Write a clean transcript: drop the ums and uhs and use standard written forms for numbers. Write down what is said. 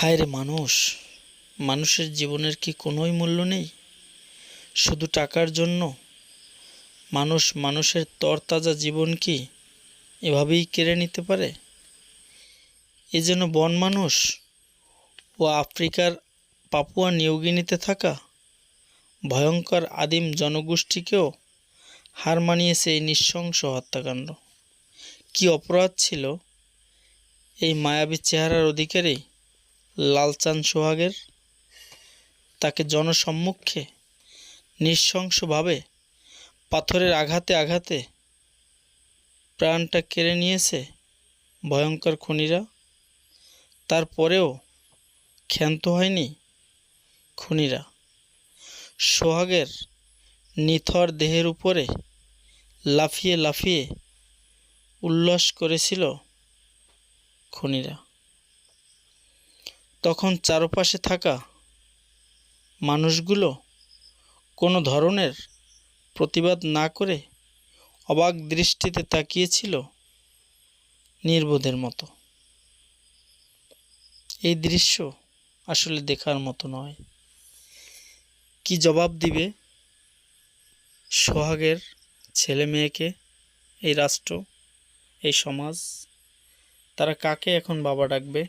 হায় রে মানুষ, মানুষের জীবনের কি কোনোই মূল্য নেই? শুধু টাকার জন্য মানুষ মানুষের তরতাজা জীবন কি এভাবেই কেড়ে নিতে পারে? এ যেন বন মানুষ ও আফ্রিকার পাপুয়া নিউগিনিতে থাকা ভয়ঙ্কর আদিম জনগোষ্ঠীকেও হার মানিয়েছে এই নৃশংস হত্যাকাণ্ড। কি অপরাধ ছিল এই মায়াবী চেহারার অধিকারী লালচাঁদ সোহাগের? তাকে জনসম্মুখে নৃশংসভাবে পাথরের আঘাতে আঘাতে প্রাণটা কেড়ে নিয়েছে ভয়ঙ্কর খুনিরা। তারপরেও ক্ষান্ত হয়নি খুনিরা। সোহাগের নিথর দেহের উপরে লাফিয়ে লাফিয়ে উল্লাস করেছিল খুনিরা। তখন চারপাশে থাকা মানুষগুলো কোনো ধরনের প্রতিবাদ না করে অবাক দৃষ্টিতে তাকিয়েছিল নির্বোধের মতো। এই দৃশ্য আসলে দেখার মতো নয়। কি জবাব দিবে সোহাগের ছেলে মেয়েকে এই রাষ্ট্র, এই সমাজ? তারা কাকে এখন বাবা ডাকবে?